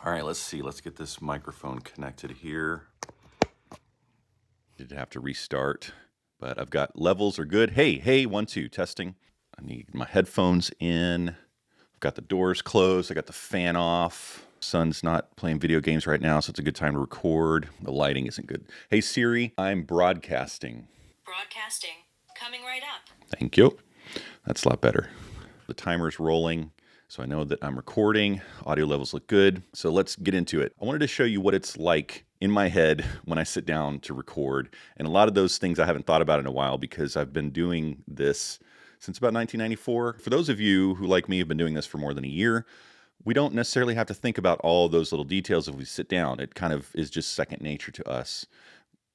All right, let's see. Let's get this microphone connected here. Did have to restart, but I've got levels are good. Hey, 1, 2, testing. I need my headphones in. I've got the doors closed. I got the fan off. Son's not playing video games right now, so it's a good time to record. The lighting isn't good. Hey Siri, I'm broadcasting. Broadcasting. Coming right up. Thank you. That's a lot better. The timer's rolling, so I know that I'm recording. Audio levels look good. So let's get into it. I wanted to show you what it's like in my head when I sit down to record. And a lot of those things I haven't thought about in a while because I've been doing this since about 1994. For those of you who, like me, have been doing this for more than a year, we don't necessarily have to think about all those little details if we sit down. It kind of is just second nature to us.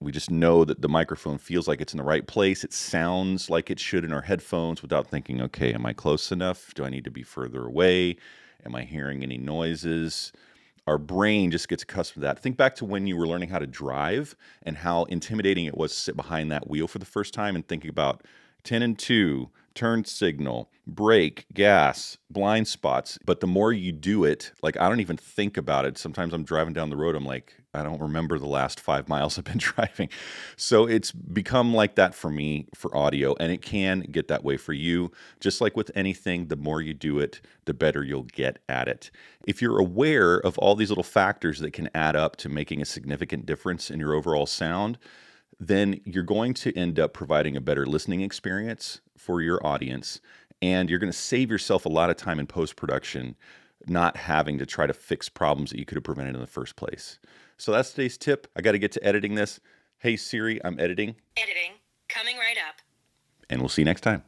We just know that the microphone feels like it's in the right place. It sounds like it should in our headphones without thinking, okay, am I close enough? Do I need to be further away? Am I hearing any noises? Our brain just gets accustomed to that. Think back to when you were learning how to drive and how intimidating it was to sit behind that wheel for the first time and thinking about 10 and 2, turn signal, brake, gas, blind spots. But the more you do it, like I don't even think about it. Sometimes I'm driving down the road, I'm like, I don't remember the last 5 miles I've been driving. So it's become like that for me for audio, and it can get that way for you. Just like with anything, the more you do it, the better you'll get at it. If you're aware of all these little factors that can add up to making a significant difference in your overall sound, then you're going to end up providing a better listening experience for your audience, and you're going to save yourself a lot of time in post-production not having to try to fix problems that you could have prevented in the first place. So that's today's tip. I got to get to editing this. Hey Siri, I'm editing. Editing. Coming right up. And we'll see you next time.